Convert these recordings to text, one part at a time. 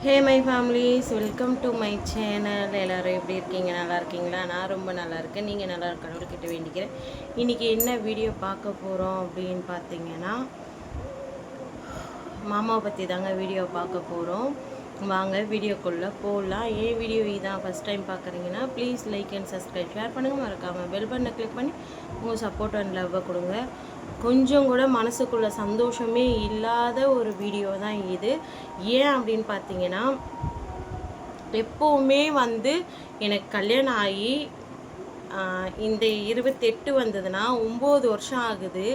Hey my families, welcome to my channel. எல்லோரும் எப்படி இருக்கீங்க? நல்லா இருக்கீங்களா? நான் ரொம்ப நல்லா இருக்கேன். நீங்கள் நல்லா கடவுள்கிட்ட வேண்டிக்கிறேன். இன்றைக்கி என்ன வீடியோ பார்க்க போகிறோம் அப்படின்னு பார்த்தீங்கன்னா, மாமாவை பற்றி தாங்க வீடியோ பார்க்க போகிறோம். வாங்க வீடியோக்குள்ளே போகலாம். ஏன் வீடியோ இதான் ஃபஸ்ட் டைம் பார்க்குறீங்கன்னா please like and subscribe, share பண்ணுங்கள். மறக்காமல் பெல் பட்டனை கிளிக் பண்ணி உங்கள் சப்போர்ட் அண்ட் லவ்வை கொடுங்க. கொஞ்சம் கூட மனசுக்குள்ளே சந்தோஷமே இல்லாத ஒரு வீடியோ தான் இது. ஏன் அப்படின்னு பார்த்தீங்கன்னா, எப்போவுமே எனக்கு கல்யாணம் ஆகி இந்த 28 வந்ததுன்னா 9 வருஷம் ஆகுது.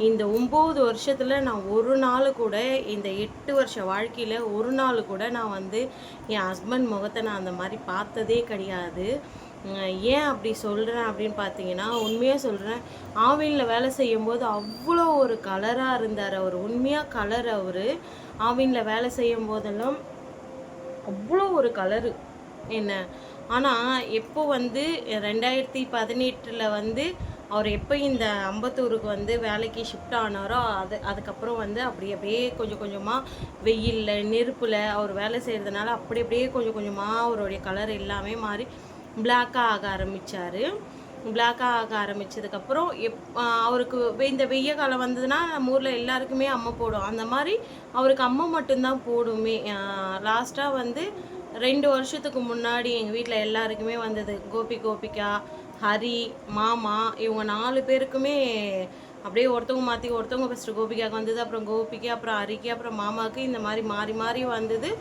இந்த 9 வருஷத்தில் நான் ஒரு நாள் கூட, இந்த 8 வருஷ வாழ்க்கையில் ஒரு நாள் கூட நான் என் ஹஸ்பண்ட் முகத்தை நான் அந்த மாதிரி பார்த்ததே கிடையாது. ஏன் அப்படி சொல்கிறேன் அப்படின்னு பார்த்தீங்கன்னா, உண்மையாக சொல்கிறேன், ஆவினில் வேலை செய்யும்போது அவ்வளோ ஒரு கலராக இருந்தார் அவர். உண்மையாக கலர் அவர். ஆவினில் வேலை செய்யும் போதெல்லாம் அவ்வளோ ஒரு கலரு என்ன. ஆனால் எப்போ 2018 அவர் எப்போ இந்த அம்பத்தூருக்கு வேலைக்கு ஷிஃப்ட் ஆனாரோ அதுக்கப்புறம் அப்படியே கொஞ்சம் கொஞ்சமாக வெயிலில் நெருப்பில் அவர் வேலை செய்கிறதுனால அப்படியே கொஞ்சம் கொஞ்சமாக அவருடைய கலர் எல்லாமே மாறி பிளாக்காக ஆக ஆரம்பித்தார். பிளாக்காக ஆக ஆரம்பித்ததுக்கப்புறம் அவருக்கு இந்த வெய்ய காலம் வந்ததுன்னா நம்ம ஊரில் எல்லாருக்குமே அம்மை போடும். அந்த மாதிரி அவருக்கு அம்மை மட்டும்தான் போடுமே. லாஸ்ட்டாக 2 வருஷத்துக்கு முன்னாடி எங்கள் வீட்டில் எல்லாருக்குமே வந்தது. கோபிகா, ஹரி, மாமா, இவங்க 4 பேருக்குமே அப்படியே ஒருத்தவங்க மாற்றி ஒருத்தவங்க ஃபஸ்ட்டு கோபிகாவுக்கு வந்தது, அப்புறம் கோபிக்கு, அப்புறம் ஹரிக்கு, அப்புறம் மாமாவுக்கு, இந்த மாதிரி மாறி மாறி வந்தது.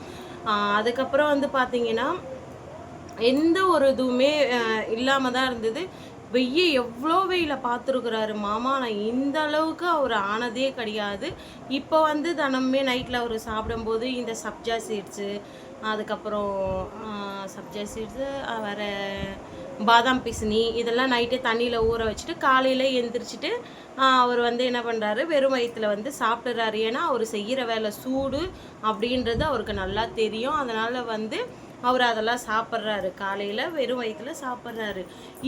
அதுக்கப்புறம் பார்த்தீங்கன்னா எந்த ஒரு இதுவுமே இல்லாமல் தான் இருந்தது. எவ்வளோ வெயில பார்த்துருக்குறாரு மாமா. நான் இந்த அளவுக்கு அவர் ஆனதே கிடையாது. இப்போ தினமுமே நைட்டில் அவர் சாப்பிடும்போது இந்த சப்ஜா சீட்ஸு, அதுக்கப்புறம் சப்ஜா சீட்ஸு, வேறு பாதாம் பிசினி, இதெல்லாம் நைட்டே தண்ணியில் ஊற வச்சுட்டு காலையில் எழுந்திரிச்சிட்டு அவர் என்ன பண்ணுறாரு, வெறும் வயிற்றில் சாப்பிட்றாரு. ஏன்னா அவர் செய்கிற வேலை சூடு அப்படின்றது அவருக்கு நல்லா தெரியும். அதனால் அவர் அதெல்லாம் சாப்பிட்றாரு. காலையில் வெறும் வயிற்றில் சாப்பிட்றாரு.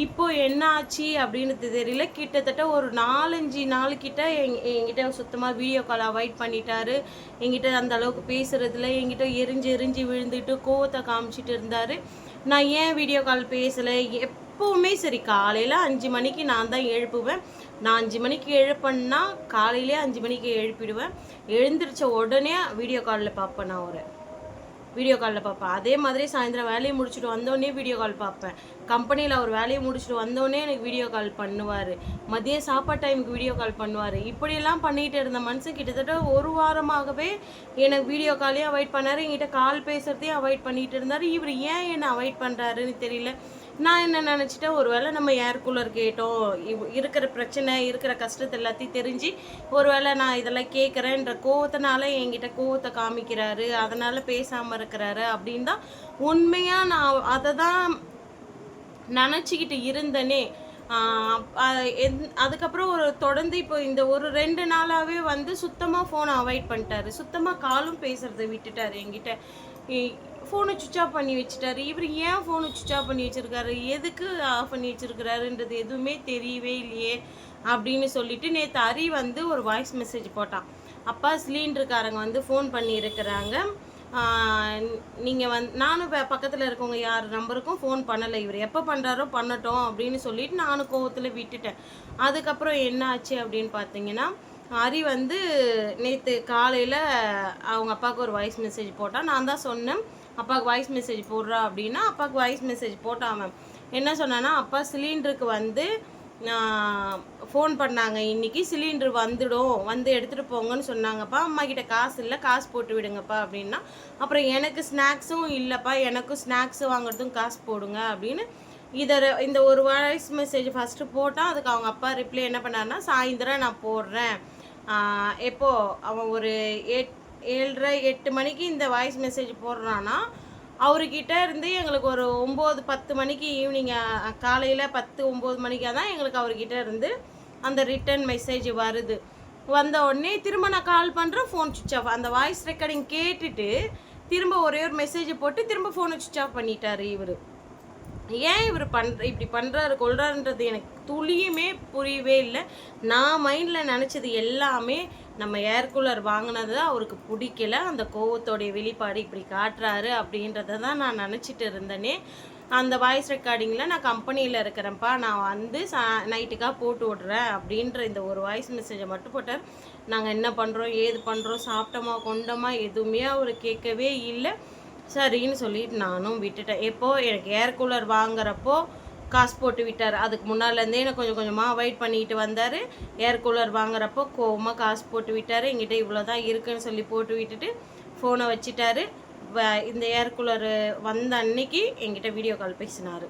இப்போ என்ன ஆச்சு அப்படின்னு தெரியல. கிட்டத்தட்ட ஒரு 4-5 நாளுக்கிட்ட என்கிட்ட சுத்தமாக வீடியோ கால் அவாய்ட் பண்ணிட்டாரு. என்கிட்ட அந்த அளவுக்கு பேசுகிறதுல என்கிட்ட எரிஞ்சு விழுந்துட்டு கோவத்தை காமிச்சிட்டு இருந்தார். நான் ஏன் வீடியோ கால் பேசலை, எப்போவுமே சரி காலையில் 5 மணிக்கு நான் தான் எழுப்புவேன். நான் 5 மணிக்கு எழுப்பேன்னா காலையிலே 5 மணிக்கு எழுப்பிடுவேன். எழுந்திரிச்ச உடனே வீடியோ காலில் பார்ப்பேன். நான் வீடியோ காலில் பார்ப்பேன். அதே மாதிரி சாயந்தரம் வேலையை முடிச்சுட்டு வந்தோடனே வீடியோ கால் பார்ப்பேன். கம்பெனியில் அவர் வேலையை முடிச்சுட்டு வந்தோடனே எனக்கு வீடியோ கால் பண்ணுவார். மதியம் சாப்பாடு டைமுக்கு வீடியோ கால் பண்ணுவார். இப்படியெல்லாம் பண்ணிகிட்டு இருந்த மனுஷன் கிட்டத்தட்ட ஒரு வாரமாகவே எனக்கு வீடியோ காலையும் அவாய்ட் பண்ணார். என்கிட்ட கால் பேசுகிறதையும் அவாய்ட் பண்ணிகிட்டு இருந்தார். இவர் ஏன் என்னை அவாய்ட் பண்ணுறாருன்னு தெரியல. நான் என்ன நினச்சிட்டேன், ஒரு வேளை நம்ம ஏர் கூலர் கேட்டோம், இருக்கிற பிரச்சனை, இருக்கிற கஷ்டத்தை எல்லாத்தையும் தெரிஞ்சு ஒரு வேளை நான் இதெல்லாம் கேட்குறேன்ற கோவத்தினால என்கிட்ட கோவத்தை காமிக்கிறாரு, அதனால் பேசாமல் இருக்கிறாரு அப்படின்னு தான் உண்மையாக நான் அதை தான் நினச்சிக்கிட்டு இருந்தேனே. அதுக்கப்புறம் தொடர்ந்து இப்போ இந்த ஒரு 2 நாளாகவே சுத்தமாக ஃபோனை அவாய்ட் பண்ணிட்டாரு. சுத்தமாக காலும் பேசுகிறத விட்டுட்டார். என்கிட்ட ஃபோனை சுவிட்ச் ஆஃப் பண்ணி வச்சுட்டாரு. இவர் ஏன் ஃபோனை சுவிட்ச் ஆஃப் பண்ணி வச்சுருக்காரு, எதுக்கு ஆஃப் பண்ணி வச்சுருக்கிறாருன்றது எதுவுமே தெரியவே இல்லையே அப்படின்னு சொல்லிட்டு நேற்று ஹரி ஒரு வாய்ஸ் மெசேஜ் போட்டான். அப்பா சிலிண்டருக்காரங்க ஃபோன் பண்ணியிருக்கிறாங்க, நீங்கள் நானும் பக்கத்தில் இருக்கவங்க யார் நம்பருக்கும் ஃபோன் பண்ணலை, இவர் எப்போ பண்ணுறாரோ பண்ணட்டும் அப்படின்னு சொல்லிட்டு நானும் கோவத்தில் விட்டுட்டேன். அதுக்கப்புறம் என்ன ஆச்சு அப்படின்னு பார்த்தீங்கன்னா, ஹரி நேற்று காலையில் அவங்க அப்பாவுக்கு ஒரு வாய்ஸ் மெசேஜ் போட்டால். நான் தான் சொன்னேன் அப்பாவுக்கு வாய்ஸ் மெசேஜ் போடுறா அப்படின்னா. அப்பாவுக்கு வாய்ஸ் மெசேஜ் போட்டான். அவன் என்ன சொன்னான்னா, அப்பா சிலிண்டருக்கு ஃபோன் பண்ணாங்க, இன்றைக்கி சிலிண்டர் வந்துடும், எடுத்துகிட்டு போங்கன்னு சொன்னாங்கப்பா. அம்மா கிட்ட காசு இல்லை, காசு போட்டு விடுங்கப்பா அப்படின்னா. அப்புறம் எனக்கு ஸ்நாக்ஸும் இல்லைப்பா, எனக்கும் ஸ்நாக்ஸ் வாங்குறதும் காசு போடுங்க அப்படின்னு இந்த ஒரு வாய்ஸ் மெசேஜ் ஃபஸ்ட்டு போட்டால். அதுக்கு அவங்க அப்பா ரிப்ளை என்ன பண்ணாருன்னா, சாயந்தரம் நான் போடுறேன். எப்போது அவன் ஒரு 7:30-8 மணிக்கு இந்த வாய்ஸ் மெசேஜ் போடுறான்னா, அவர்கிட்ட இருந்து எங்களுக்கு ஒரு 9-10 மணிக்கு ஈவினிங், காலையில் 10-9 மணிக்காக தான் எங்களுக்கு அவர்கிட்ட இருந்து அந்த ரிட்டன் மெசேஜ் வருது. வந்த உடனே திரும்ப நான் கால் பண்ணுறேன், ஃபோன் சுவிட்ச் ஆஃப். அந்த வாய்ஸ் ரெக்கார்டிங் கேட்டுட்டு திரும்ப ஒரே ஒரு மெசேஜ் போட்டு திரும்ப ஃபோனை சுவிட்ச் ஆஃப் பண்ணிட்டார் இவர். ஏன் இவர் இப்படி பண்ணுறாரு கொள்றாருன்றது எனக்கு துளியுமே புரியவே இல்லை. நான் மைண்டில் நினச்சது எல்லாமே நம்ம ஏர் கூலர் வாங்கினது அவருக்கு பிடிக்கல, அந்த கோவத்தோடைய வெளிப்பாடு இப்படி காட்டுறாரு அப்படின்றத தான் நான் நினச்சிட்டு இருந்தேனே. அந்த வாய்ஸ் ரெக்கார்டிங்கில் நான் கம்பெனியில் இருக்கிறேன்ப்பா, நான் வந்து நைட்டுக்காக போட்டு விட்றேன் அப்படின்ற இந்த ஒரு வாய்ஸ் மெசேஜை மட்டும் போட்டார். நாங்கள் என்ன பண்ணுறோம் ஏது பண்ணுறோம் சாப்பிட்டோமா கொண்டோமா எதுவுமே அவர் கேட்கவே இல்லை. சரின்னு சொல்லிட்டு நானும் விட்டுட்டேன். எப்போது எனக்கு ஏர் கூலர் வாங்குறப்போ காசு போட்டு விட்டார். அதுக்கு முன்னாலேருந்தே எனக்கு கொஞ்சம் கொஞ்சமாக அவாய்ட் பண்ணிட்டு வந்தார். ஏர் கூலர் வாங்குறப்போ கோவமாக காசு போட்டு விட்டார். என்கிட்ட இவ்வளோ தான் இருக்குன்னு சொல்லி போட்டு விட்டுட்டு ஃபோனை வச்சுட்டாரு. இந்த ஏர் கூலர் வந்த அன்னைக்கு என்கிட்ட வீடியோ கால் பேசினார்.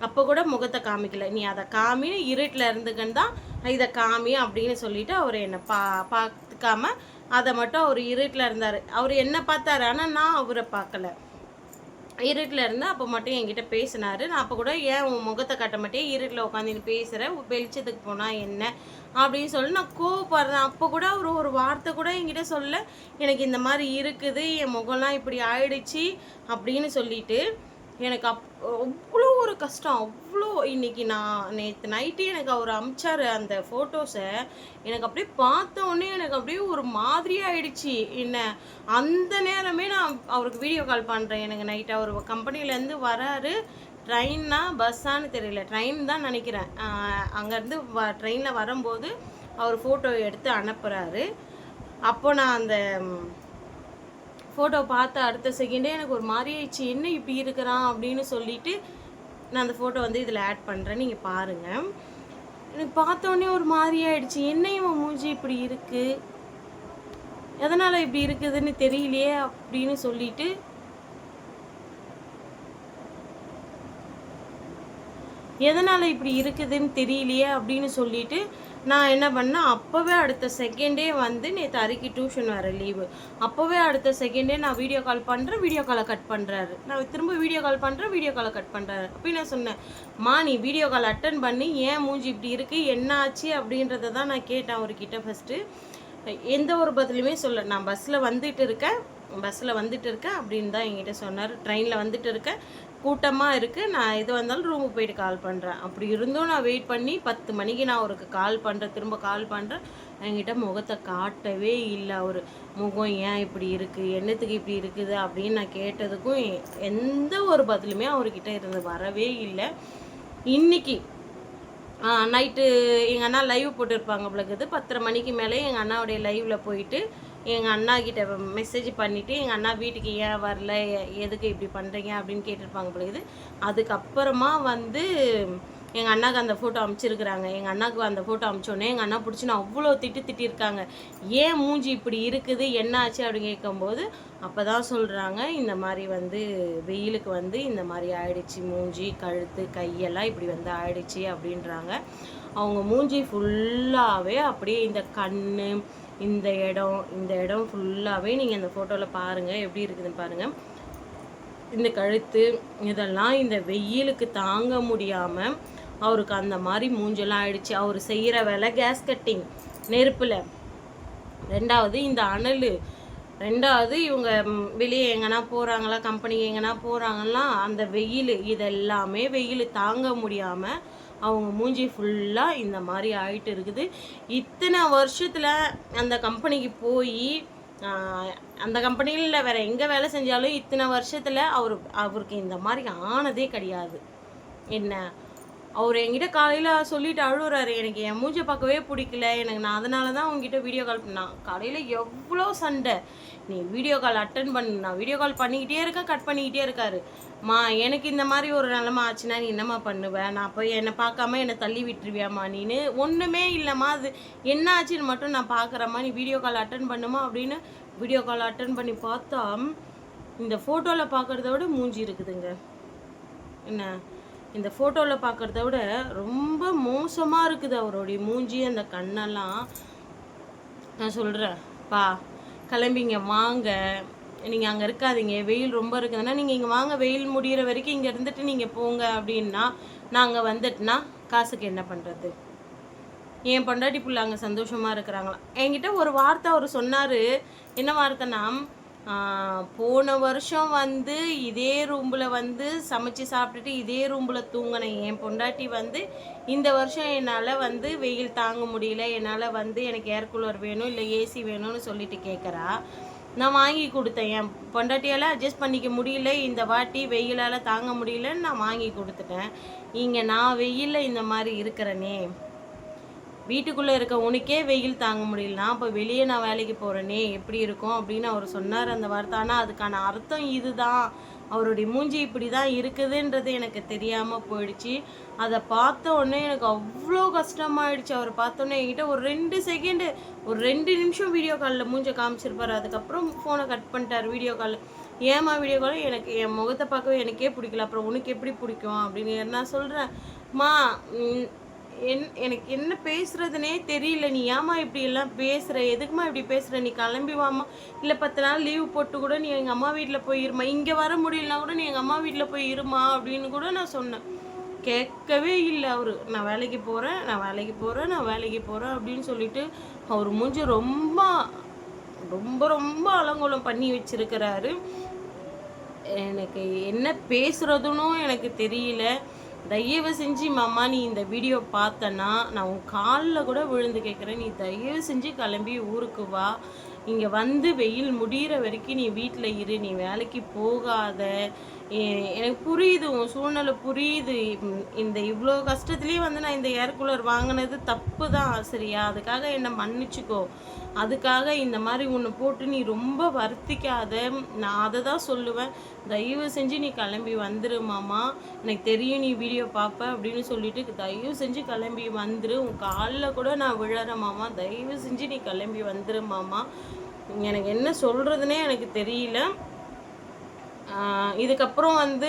அப்போ கூட முகத்தை காமிக்கல, நீ அதை காமின்னு இருட்டில் இருந்துக்கன்னு தான் இதை காமி அப்படின்னு சொல்லிட்டு அவர் என்னை பார்த்துக்காம அதை மட்டும் அவர் இருட்டில் இருந்தார். அவர் என்ன பார்த்தாரு, ஆனால் நான் அவரை பார்க்கல. இருட்டில் இருந்தால் அப்போ மட்டும் என்கிட்ட பேசினார். நான் அப்போ கூட ஏன் உன் முகத்தை காட்ட மாட்டேன், இருட்டில் உட்காந்து பேசுகிறேன், வெளிச்சத்துக்கு போனால் என்ன அப்படின்னு சொல்லி நான் கோவப்படுறேன். அப்போ கூட அவர் ஒரு வார்த்தை கூட என்கிட்ட சொல்ல, எனக்கு இந்த மாதிரி இருக்குது, என் முகம்லாம் இப்படி ஆயிடுச்சு அப்படின்னு சொல்லிட்டு எனக்கு அவ்வளோ ஒரு கஷ்டம். அவ்வளோ இன்றைக்கி நான் நேற்று நைட்டு எனக்கு அவர் அமிச்சார் அந்த ஃபோட்டோஸை. எனக்கு அப்படியே பார்த்தோன்னே எனக்கு அப்படியே ஒரு மாதிரியாக ஆயிடுச்சு. என்ன அந்த நேரமே நான் அவருக்கு வீடியோ கால் பண்ணுறேன். எனக்கு நைட்டு அவர் கம்பெனிலேருந்து வராரு. ட்ரெயின்னா பஸ்ஸான்னு தெரியல, ட்ரெயின் தான் நினைக்கிறேன். அங்கேருந்து ட்ரெயினில் வரும்போது அவர் ஃபோட்டோ எடுத்து அனுப்புகிறாரு. அப்போ நான் அந்த ஃபோட்டோ பார்த்த அடுத்த செகண்டே எனக்கு ஒரு மாதிரி ஆயிடுச்சு, என்ன இப்படி இருக்கிறான் அப்படின்னு சொல்லிட்டு நான் அந்த ஃபோட்டோ வந்து இதில் ஆட் பண்ணுறேன், நீங்கள் பாருங்கள். எனக்கு பார்த்தோன்னே ஒரு மாதிரி ஆயிடுச்சு, என்ன இவன் மூஞ்சி இப்படி இருக்குது, எதனால் இப்படி இருக்குதுன்னு தெரியலையே அப்படின்னு சொல்லிட்டு எதனால் இப்படி இருக்குதுன்னு தெரியலையே அப்படின்னு சொல்லிட்டு நான் என்ன பண்ணேன், அப்போவே அடுத்த செகண்டே வந்து நேற்று அரிக்கு டியூஷன் வேறு லீவு, அப்போவே அடுத்த செகண்டே நான் வீடியோ கால் பண்ணுறேன், வீடியோ காலை கட் பண்ணுறாரு. நான் திரும்ப வீடியோ கால் பண்ணுறேன், வீடியோ காலை கட் பண்ணுறாரு. அப்போ நான் சொன்னேன், நீ வீடியோ கால் அட்டன் பண்ணி ஏன் மூஞ்சி இப்படி இருக்குது என்ன ஆச்சு அப்படின்றத தான் நான் கேட்டேன் அவர்கிட்ட. ஃபஸ்ட்டு எந்த ஒரு பதிலுமே சொல்ல, நான் பஸ்ஸில் வந்துட்டு இருக்கேன் அப்படின்னு தான் என்கிட்ட சொன்னார். ட்ரெயினில் வந்துட்டு இருக்கேன், கூட்டமாக இருக்குது, நான் எது வந்தாலும் ரூமுக்கு போயிட்டு கால் பண்ணுறேன். அப்படி இருந்தும் நான் வெயிட் பண்ணி 10 மணிக்கு நான் அவருக்கு கால் பண்ணுறேன், திரும்ப கால் பண்ணுறேன். என்கிட்ட முகத்தை காட்டவே இல்லை. அவர் முகம் ஏன் இப்படி இருக்குது, என்னத்துக்கு இப்படி இருக்குது அப்படின்னு நான் கேட்டதுக்கும் எந்த ஒரு பதிலுமே அவர்கிட்ட இருந்து வரவே இல்லை. இன்றைக்கி நைட்டு எங்கள் அண்ணா லைவ் போட்டுருப்பாங்க பிள்ளைக்குது, 10:30 மணிக்கு மேலே எங்கள் அண்ணாவுடைய லைவில் போயிட்டு எங்கள் அண்ணா கிட்ட மெசேஜ் பண்ணிவிட்டு எங்கள் அண்ணா வீட்டுக்கு ஏன் வரல, எதுக்கு இப்படி பண்ணுறீங்க அப்படின்னு கேட்டிருப்பாங்க பிள்ளைக்குது. அதுக்கப்புறமா வந்து எங்கள் அண்ணாவுக்கு அந்த ஃபோட்டோ அனுப்பிச்சிருக்கிறாங்க. எங்கள் அண்ணாவுக்கு அந்த ஃபோட்டோ அனுப்பிச்சோடனே எங்கள் அண்ணா பிடிச்சி நான் அவ்வளோ திட்டிருக்காங்க, ஏன் மூஞ்சி இப்படி இருக்குது என்ன ஆச்சு அப்படின்னு கேட்கும்போது அப்போ தான் சொல்கிறாங்க, இந்த மாதிரி வந்து வெயிலுக்கு வந்து இந்த மாதிரி ஆயிடுச்சு, மூஞ்சி கழுத்து கையெல்லாம் இப்படி வந்து ஆயிடுச்சு அப்படின்றாங்க. அவங்க மூஞ்சி ஃபுல்லாகவே அப்படியே இந்த கண் இந்த இடம் ஃபுல்லாகவே நீங்கள் இந்த ஃபோட்டோவில் பாருங்கள் எப்படி இருக்குதுன்னு பாருங்கள். இந்த கழுத்து இதெல்லாம் இந்த வெயிலுக்கு தாங்க முடியாமல் அவருக்கு அந்த மாதிரி மூஞ்செல்லாம் ஆயிடுச்சு. அவர் செய்கிற வேலை கேஸ் கட்டிங் நெருப்பில், ரெண்டாவது இந்த அனல், ரெண்டாவது இவங்க வெளியே எங்கன்னா போகிறாங்களா, கம்பெனிக்கு எங்கன்னா போகிறாங்களா, அந்த வெயில், இதெல்லாமே வெயில் தாங்க முடியாமல் அவங்க மூஞ்சி ஃபுல்லாக இந்த மாதிரி ஆகிட்டு இருக்குது. இத்தனை வருஷத்தில் அந்த கம்பெனிக்கு போய் அந்த கம்பெனியில் வேறு எங்கே வேலை செஞ்சாலும் இத்தனை வருஷத்தில் அவருக்கு இந்த மாதிரி ஆனதே கிடையாது. என்ன அவர் என்கிட்ட காலையில் சொல்லிட்டு அழுகுறாரு, எனக்கு என் மூஞ்சை பார்க்கவே பிடிக்கல, எனக்கு நான் அதனால தான் உங்ககிட்ட வீடியோ கால் பண்ணேன். காலையில் எவ்வளோ சண்டை, நீ வீடியோ கால் அட்டன் பண்ணு, நான் வீடியோ கால் பண்ணிக்கிட்டே இருக்கேன், கட் பண்ணிக்கிட்டே இருக்காரு. எனக்கு இந்த மாதிரி ஒரு நிலமை ஆச்சுன்னா நீ என்னம்மா பண்ணுவேன், நான் போய் என்னை பார்க்காம என்னை தள்ளி விட்டுருவியாம்மா, நீனு ஒன்றுமே இல்லைம்மா, அது என்ன ஆச்சுன்னு மட்டும் நான் பார்க்குறேம்மா, நீ வீடியோ கால் அட்டன் பண்ணுமா அப்படின்னு வீடியோ கால் அட்டன் பண்ணி பார்த்தா இந்த ஃபோட்டோவில் பார்க்குறத விட மூஞ்சி இருக்குதுங்க. என்ன இந்த ஃபோட்டோவில் பார்க்குறத விட ரொம்ப மோசமாக இருக்குது அவருடைய மூஞ்சி, அந்த கண்ணெல்லாம். நான் சொல்கிறேன், கிளம்பிங்க வாங்க, நீங்கள் அங்கே இருக்காதீங்க, வெயில் ரொம்ப இருக்குதுன்னா நீங்கள் இங்கே வாங்க, வெயில் முடிகிற வரைக்கும் இங்கே இருந்துட்டு நீங்கள் போங்க அப்படின்னா, நாங்கள் வந்துட்டுனா காசுக்கு என்ன பண்ணுறது? என் பொண்டாட்டி பிள்ளை அங்கே சந்தோஷமாக இருக்கிறாங்களா? என்கிட்ட ஒரு வார்த்தை அவர் சொன்னார், என்ன வார்த்தைனா, போன வருஷம் வந்து இதே ரூமில் வந்து சமைச்சு சாப்பிட்டுட்டு இதே ரூமில் தூங்கின என் பொண்டாட்டி வந்து இந்த வருஷம் என்னால் வந்து வெயில் தாங்க முடியல, என்னால் வந்து எனக்கு ஏர் கூலர் வேணும் இல்லை ஏசி வேணும்னு சொல்லிட்டு கேட்குறா. நான் வாங்கி கொடுத்தேன். என் பொண்டாட்டியால் அட்ஜஸ்ட் பண்ணிக்க முடியல, இந்த வாட்டி வெயிலால் தாங்க முடியலன்னு நான் வாங்கி கொடுத்துட்டேன். இங்கே நான் வெயிலில் இந்த மாதிரி இருக்கிறேனே, வீட்டுக்குள்ளே இருக்க உனக்கே வெயில் தாங்க முடியலனா அப்போ வெளியே நான் வேலைக்கு போகிறேனே எப்படி இருக்கும் அப்படின்னு அவர் சொன்னார் அந்த வார்த்தை. ஆனால் அதுக்கான அர்த்தம் இதுதான், அவருடைய மூஞ்சி இப்படி தான் இருக்குதுன்றது எனக்கு தெரியாமல் போயிடுச்சு. அதை பார்த்த உடனே எனக்கு அவ்வளோ கஷ்டமாயிடுச்சு. அவர் பார்த்தோன்னே என்கிட்ட ஒரு 2 செகண்டு, ஒரு 2 நிமிஷம் வீடியோ காலில் மூஞ்சை காமிச்சிருப்பார். அதுக்கப்புறம் ஃபோனை கட் பண்ணிட்டார். வீடியோ காலில் ஏமா வீடியோ காலில் எனக்கு என் முகத்தை பார்க்கவே எனக்கே பிடிக்கல, அப்புறம் உனக்கு எப்படி பிடிக்கும் அப்படின்னு நான் சொல்கிறேன். மா எனக்கு என்ன பேசுகிறதுனே தெரியல, நீ ஏமா இப்படி எல்லாம் பேசுகிற, எதுக்குமா இப்படி பேசுகிற, நீ கிளம்பி வாமா, இல்லை 10 நாள் லீவு போட்டு கூட நீ எங்கள் அம்மா வீட்டில் போய் இருமா, இங்கே வர முடியலனா கூட நீ எங்கள் அம்மா வீட்டில் போய் இருமா அப்படின்னு கூட நான் சொன்னேன். கேட்கவே இல்லை அவர். நான் வேலைக்கு போகிறேன், நான் வேலைக்கு போகிறேன், நான் வேலைக்கு போகிறேன் அப்படின்னு சொல்லிட்டு அவர் மூஞ்சி ரொம்ப ரொம்ப ரொம்ப அலங்கோலம் பண்ணி வச்சிருக்கிறாரு. எனக்கு என்ன பேசுகிறதுன்னு எனக்கு தெரியல. தயவு செஞ்சு மாமா நீ இந்த வீடியோ பார்த்தனா நான் உன் காலில் கூட விழுந்து கேட்குறேன், நீ தயவு செஞ்சு கிளம்பி ஊருக்கு வா. இங்கே வந்து வெயில் முடிகிற வரைக்கும் நீ வீட்டில் இரு, நீ வேலைக்கு போகாத. எனக்கு புரியுது, உன் சூழ்நிலை புரியுது. இந்த இவ்வளோ கஷ்டத்துலேயே வந்து நான் இந்த ஏர் கூலர் வாங்கினது தப்பு தான் சரியா, அதுக்காக என்னை மன்னிச்சுக்கோ. அதுக்காக இந்த மாதிரி உன்னை போட்டு நீ ரொம்ப வருத்திக்காத, நான் அதை தான் சொல்லுவேன். தயவு செஞ்சு நீ கிளம்பி வந்துரு மாமா, எனக்கு தெரியும் நீ வீடியோ பார்ப்ப அப்படின்னு சொல்லிட்டு தயவு செஞ்சு கிளம்பி வந்துரு, உன் காலில் கூட நான் விழறேன் மாமா, தயவு செஞ்சு நீ கிளம்பி வந்துரு மாமா. எனக்கு என்ன சொல்கிறதுனே எனக்கு தெரியல. இதுக்கப்புறம் வந்து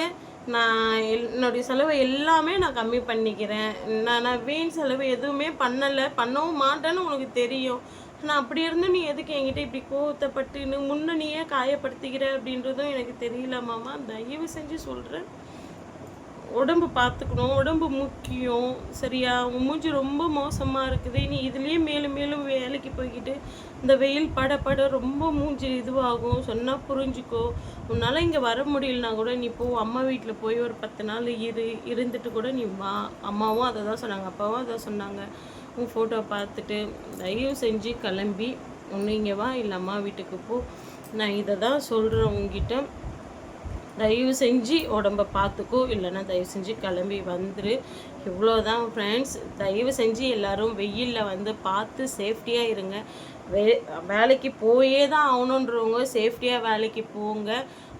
நான் என்னுடைய செலவை எல்லாமே நான் கம்மி பண்ணிக்கிறேன். நான் வீண் செலவு எதுவுமே பண்ணவும் மாட்டேன்னு உனக்கு தெரியும். நான் அப்படி இருந்தும் நீ எதுக்கு என்கிட்ட இப்படி கோவத்தைப்பட்டுன்னு முன்ன நீயே காயப்படுத்திக்கிற அப்படின்றதும் எனக்கு தெரியல மாமா. தயவு செஞ்சு சொல்கிறேன், உடம்பு பார்த்துக்கணும், உடம்பு முக்கியம் சரியா. உன் மூஞ்சி ரொம்ப மோசமாக இருக்குது, நீ இதுலேயே மேலும் மேலும் வேலைக்கு போய்கிட்டு இந்த வெயில் பட ரொம்ப மூஞ்சி இதுவாகும். சொன்னால் புரிஞ்சுக்கோ. உன்னால் இங்கே வர முடியலனா கூட நீ போ, அம்மா வீட்டில் போய் ஒரு 10 நாள் இருந்துட்டு கூட நீ வா. அம்மாவும் அதை தான் சொன்னாங்க, அப்பாவும் அதை சொன்னாங்க. உன் ஃபோட்டோ பார்த்துட்டு தயவு செஞ்சு கிளம்பி ஒன்று இங்கே வா, இல்லை அம்மா வீட்டுக்கு போ. நான் இதை தான் சொல்கிறேன் உங்ககிட்ட. தயவு செஞ்சு உடம்பை பார்த்துக்கோ, இல்லைன்னா தயவு செஞ்சு கிளம்பி வந்துரு. இவ்வளோதான் ஃப்ரெண்ட்ஸ். தயவு செஞ்சு எல்லோரும் வெயிலில் வந்து பார்த்து சேஃப்டியாக இருங்க. வேலைக்கு போயே தான் ஆகணுன்றவங்க சேஃப்டியாக வேலைக்கு போங்க.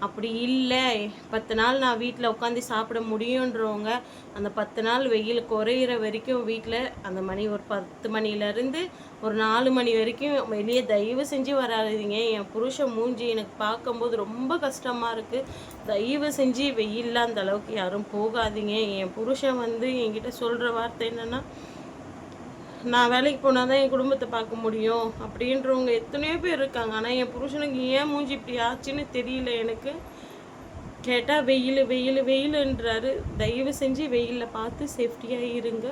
அப்படி இல்லை 10 நாள் நான் வீட்டில் உட்காந்து சாப்பிட முடியுன்றவங்க அந்த 10 நாள் வெயில் குறையிற வரைக்கும் வீட்டில் அந்த மணி ஒரு 10 மணிலேருந்து ஒரு 4 மணி வரைக்கும் வெளியே தயவு செஞ்சு வராதீங்க. என் புருஷன் மூஞ்சி எனக்கு பார்க்கும்போது ரொம்ப கஷ்டமாக இருக்குது. தயவு செஞ்சு வெயிலில் அந்த அளவுக்கு யாரும் போகாதீங்க. என் புருஷன் வந்து என்கிட்ட சொல்கிற வார்த்தை என்னென்னா, நான் வேலைக்கு போனால் தான் என் குடும்பத்தை பார்க்க முடியும் அப்படின்றவங்க எத்தனையோ பேர் இருக்காங்க. ஆனால் என் புருஷனுக்கு ஏன் மூஞ்சி இப்படி ஆச்சுன்னு தெரியல எனக்கு. கேட்டால் வெயில் வெயில் வெயிலுன்றாரு. தயவு செஞ்சு வெயிலில் பார்த்து சேஃப்டியாக இருங்க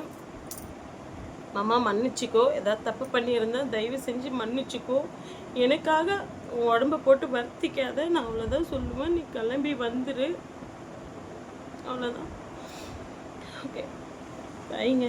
மாமா. மன்னிச்சிக்கோ, ஏதாவது தப்பு பண்ணியிருந்தா தயவு செஞ்சு மன்னிச்சிக்கோ. எனக்காக உடம்பை போட்டு வருத்திக்காத, நான் அவ்வளோதான் சொல்லுவேன். நீ கிளம்பி வந்துரு, அவ்வளோதான். ஓகே, பாய்ங்க.